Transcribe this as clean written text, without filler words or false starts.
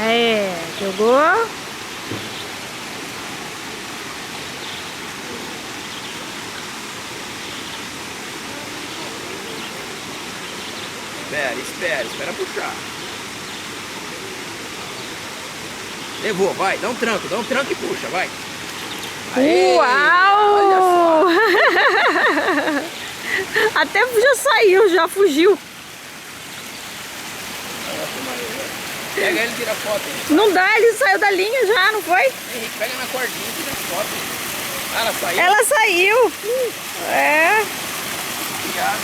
É, jogou. Espera puxar. Levou, vai, dá um tranco e puxa, vai. Aê, olha Uau! só. Até já saiu, já fugiu. Pega ele e tira foto. Não dá, ele saiu da linha já, não foi? Henrique, pega na cordinha e tira foto. Ela saiu. Ela saiu. É. Obrigado.